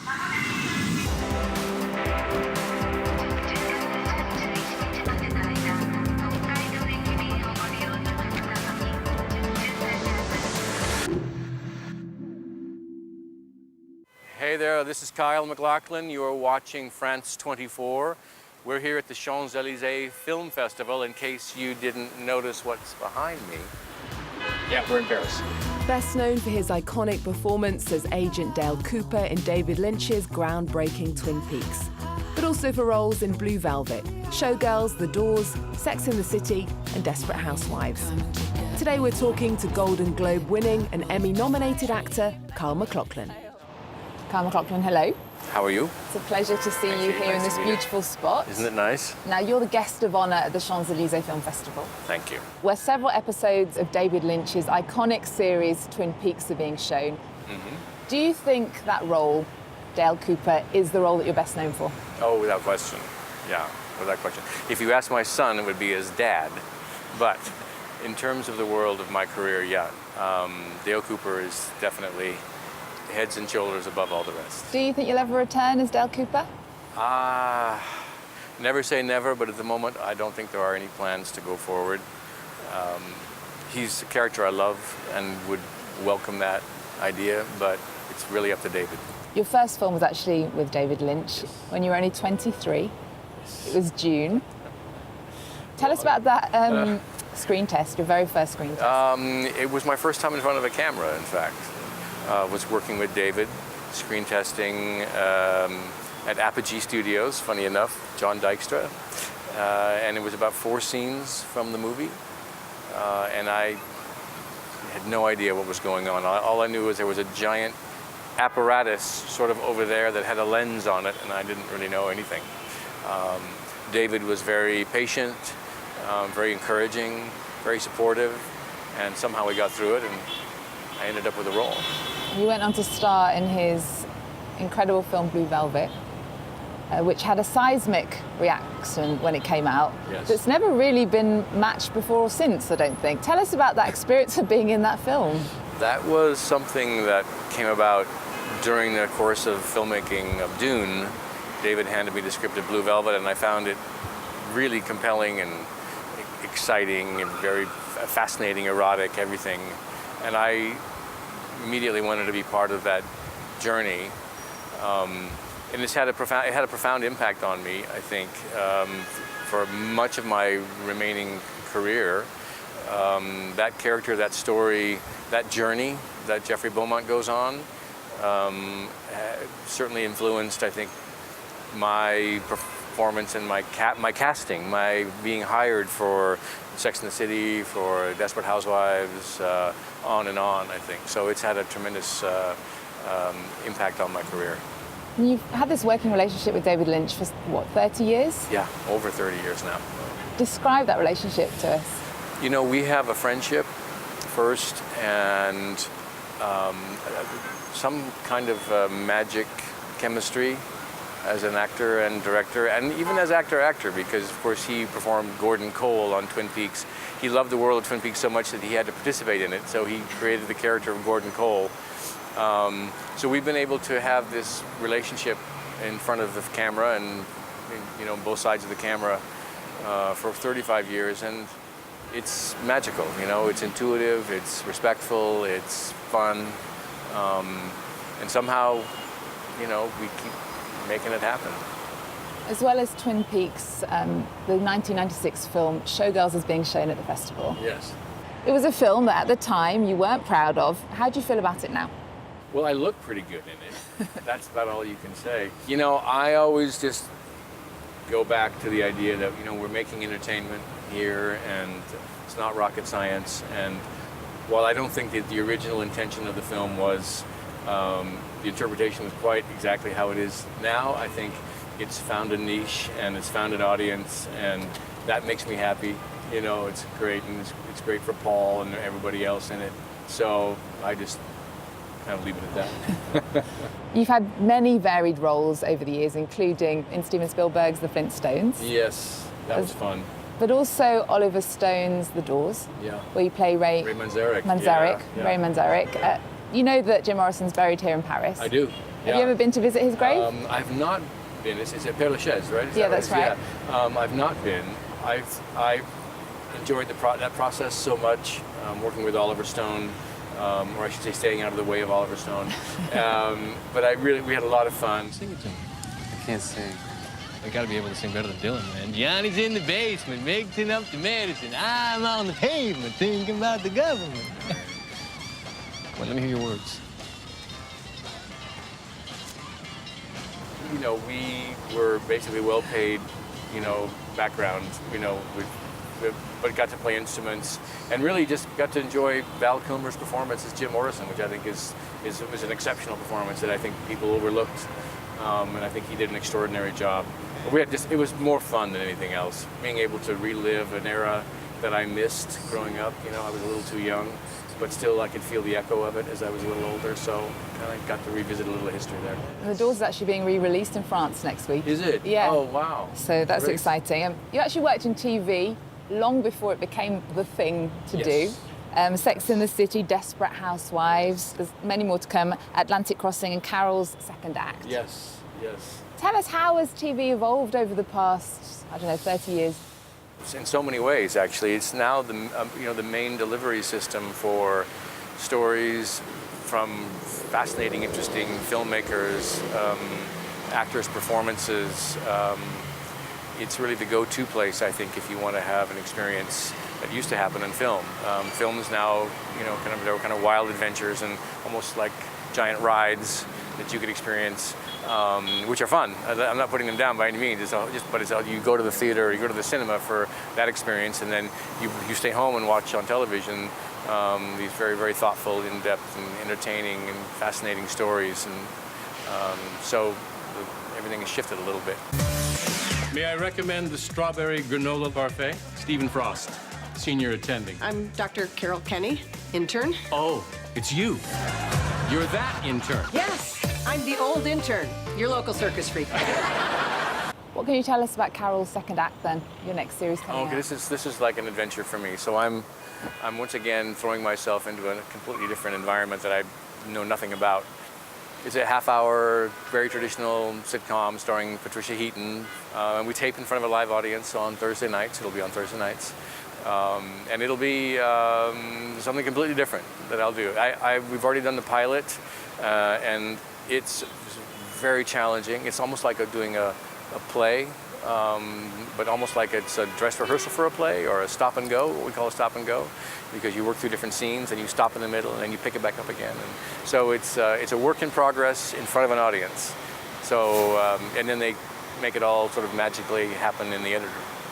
Hey there, this is Kyle MacLachlan. You are watching France 24. We're here at the Champs-Élysées Film Festival, in case you didn't notice what's behind me. Yeah, we're in Paris. Best known for his iconic performance as Agent Dale Cooper in David Lynch's groundbreaking Twin Peaks, but also for roles in Blue Velvet, Showgirls, The Doors, Sex and the City, and Desperate Housewives. Today we're talking to Golden Globe-winning and Emmy-nominated actor Kyle MacLachlan. Kyle MacLachlan, hello. How are you? It's a pleasure to see you here in this beautiful spot. Isn't it nice? Now, you're the guest of honour at the Champs-Élysées Film Festival, Thank you. where several episodes of David Lynch's iconic series Twin Peaks are being shown. Do you think that role, Dale Cooper, is the role that you're best known for? Oh, without question. Yeah, without question. If you ask my son, it would be his dad. But in terms of the world of my career, yeah, Dale Cooper is definitely heads and shoulders above all the rest. Do you think you'll ever return as Dale Cooper? Never say never, but at the moment I don't think there are any plans to go forward. He's a character I love and would welcome that idea, but it's really up to David. Your first film was actually with David Lynch when you were only 23. It was June. Tell us about that screen test, your very first screen test. It was my first time in front of a camera, in fact. Was working with David, screen testing at Apogee Studios, funny enough, John Dykstra. And it was about 4 scenes from the movie. And I had no idea what was going on. All I knew was there was a giant apparatus sort of over there that had a lens on it, and I didn't really know anything. David was very patient, very encouraging, very supportive, and somehow we got through it, and I ended up with a role. You went on to star in his incredible film Blue Velvet, which had a seismic reaction when it came out. Yes. That's never really been matched before or since, I don't think. Tell us about that experience of being in that film. That was something that came about during the course of filmmaking of Dune. David handed me the script of Blue Velvet, and I found it really compelling and exciting and very fascinating, erotic, everything. And I immediately wanted to be part of that journey. And it had a profound impact on me, I think, for much of my remaining career. That character, that story, that journey that Jeffrey Beaumont goes on certainly influenced, I think, my performance and my casting, my being hired for Sex and the City, for Desperate Housewives, on and on, I think. So it's had a tremendous impact on my career. You've had this working relationship with David Lynch for, what, 30 years? Yeah, over 30 years now. Describe that relationship to us. You know, we have a friendship first, and some kind of magic chemistry as an actor and director, and even as actor, because of course he performed Gordon Cole on Twin Peaks. He loved the world of Twin Peaks so much that he had to participate in it, so he created the character of Gordon Cole. So we've been able to have this relationship in front of the camera and, you know, both sides of the camera for 35 years, and it's magical, you know, it's intuitive, it's respectful, it's fun, and somehow, you know, we keep making it happen. As well as Twin Peaks, the 1996 film Showgirls is being shown at the festival. Yes. It was a film that at the time you weren't proud of. How do you feel about it now? Well, I look pretty good in it. That's about all you can say. You know, I always just go back to the idea that, you know, we're making entertainment here and it's not rocket science. And while I don't think that the original intention of the film was, the interpretation was quite exactly how it is now, I think it's found a niche and it's found an audience, and that makes me happy. You know, it's great, and it's great for Paul and everybody else in it. So I just kind of leave it at that. You've had many varied roles over the years, including in Steven Spielberg's The Flintstones. Yes, that was fun. But also Oliver Stone's The Doors, yeah, where you play Ray Manzarek. Ray Manzarek. You know that Jim Morrison's buried here in Paris. I do. Have you ever been to visit his grave? I've not been. It's at Père Lachaise, right? Yeah, that's right. Yeah. I've not been. I've enjoyed that process so much, working with Oliver Stone, or I should say staying out of the way of Oliver Stone. But we had a lot of fun. Sing it to me. I can't sing. I gotta be able to sing better than Dylan, man. Johnny's in the basement, mixing up the medicine. I'm on the pavement, thinking about the government. Well, let me hear your words. You know, we were basically well-paid, background, but got to play instruments and really just got to enjoy Val Kilmer's performance as Jim Morrison, which I think was an exceptional performance that I think people overlooked, and I think he did an extraordinary job. It was more fun than anything else, being able to relive an era that I missed growing up. I was a little too young, but still I could feel the echo of it as I was a little older, so I got to revisit a little history there. And The Doors is actually being re-released in France next week. Is it? Yeah. Oh, wow. So that's Great. exciting. You actually worked in TV long before it became the thing to Yes. do. Sex and the City, Desperate Housewives, there's many more to come, Atlantic Crossing and Carol's second act. Yes, yes. Tell us, how has TV evolved over the past, 30 years? In so many ways, actually. It's now the main delivery system for stories from fascinating, interesting filmmakers, actors' performances. It's really the go-to place, I think, if you want to have an experience that used to happen in film. Films now, they're kind of wild adventures and almost like giant rides that you could experience, which are fun. I'm not putting them down by any means. You go to the theater, you go to the cinema for that experience, and then you stay home and watch on television these very, very thoughtful, in-depth, and entertaining and fascinating stories. And so everything has shifted a little bit. May I recommend the strawberry granola parfait? Stephen Frost, senior attending. I'm Dr. Carol Kenny, intern. Oh, it's you. You're that intern. Yes, I'm the old intern, your local circus freak. What can you tell us about Carol's second act then, your next series coming Okay, out? this is like an adventure for me. So I'm once again throwing myself into a completely different environment that I know nothing about. It's a half-hour, very traditional sitcom starring Patricia Heaton. And we tape in front of a live audience on Thursday nights. It'll be on Thursday nights. And it'll be something completely different that I'll do. We've already done the pilot, and it's very challenging. It's almost like doing a play, but almost like it's a dress rehearsal for a play or a stop and go, what we call a stop and go, because you work through different scenes and you stop in the middle and then you pick it back up again. And so it's a work in progress in front of an audience. So, and then they make it all sort of magically happen in the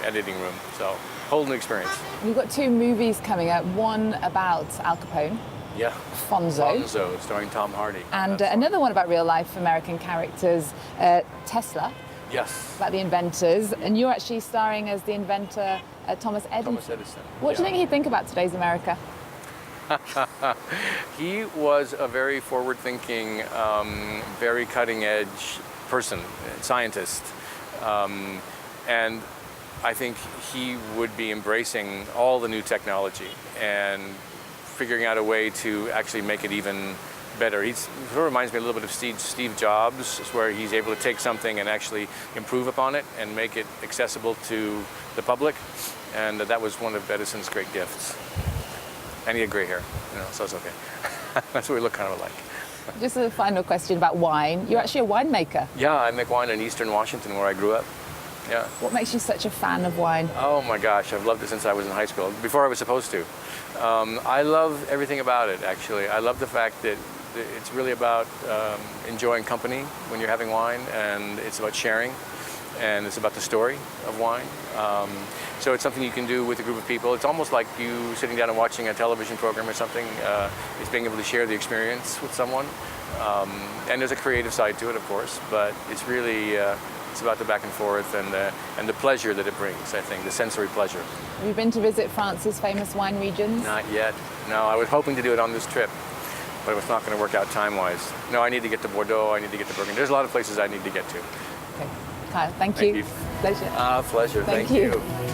editing room. So, whole new experience. You've got two movies coming out, one about Al Capone, Yeah. Fonzo, starring Tom Hardy. and another one about real-life American characters, Tesla, Yes. about the inventors, and you're actually starring as the inventor, Thomas Edison. Thomas Edison. What do you think he'd think about today's America? He was a very forward-thinking, very cutting-edge person, scientist, and I think he would be embracing all the new technology and figuring out a way to actually make it even better. He sort of reminds me a little bit of Steve Jobs, where he's able to take something and actually improve upon it and make it accessible to the public. And that was one of Edison's great gifts. And he had gray hair, so it's okay. That's what we look kind of alike. Just a final question about wine. You're actually a winemaker. Yeah, I make wine in Eastern Washington, where I grew up. Yeah. What makes you such a fan of wine? Oh my gosh, I've loved it since I was in high school, before I was supposed to. I love everything about it, actually. I love the fact that it's really about enjoying company when you're having wine, and it's about sharing, and it's about the story of wine. So it's something you can do with a group of people. It's almost like you sitting down and watching a television program or something. It's being able to share the experience with someone. And there's a creative side to it, of course, but it's really it's about the back and forth and the pleasure that it brings, I think, the sensory pleasure. Have you been to visit France's famous wine regions? Not yet. No, I was hoping to do it on this trip, but it's not going to work out time-wise. No, I need to get to Bordeaux, I need to get to Burgundy. There's a lot of places I need to get to. Okay. Kyle, thank Thank you. you. Pleasure. Pleasure. Thank Thank you. you.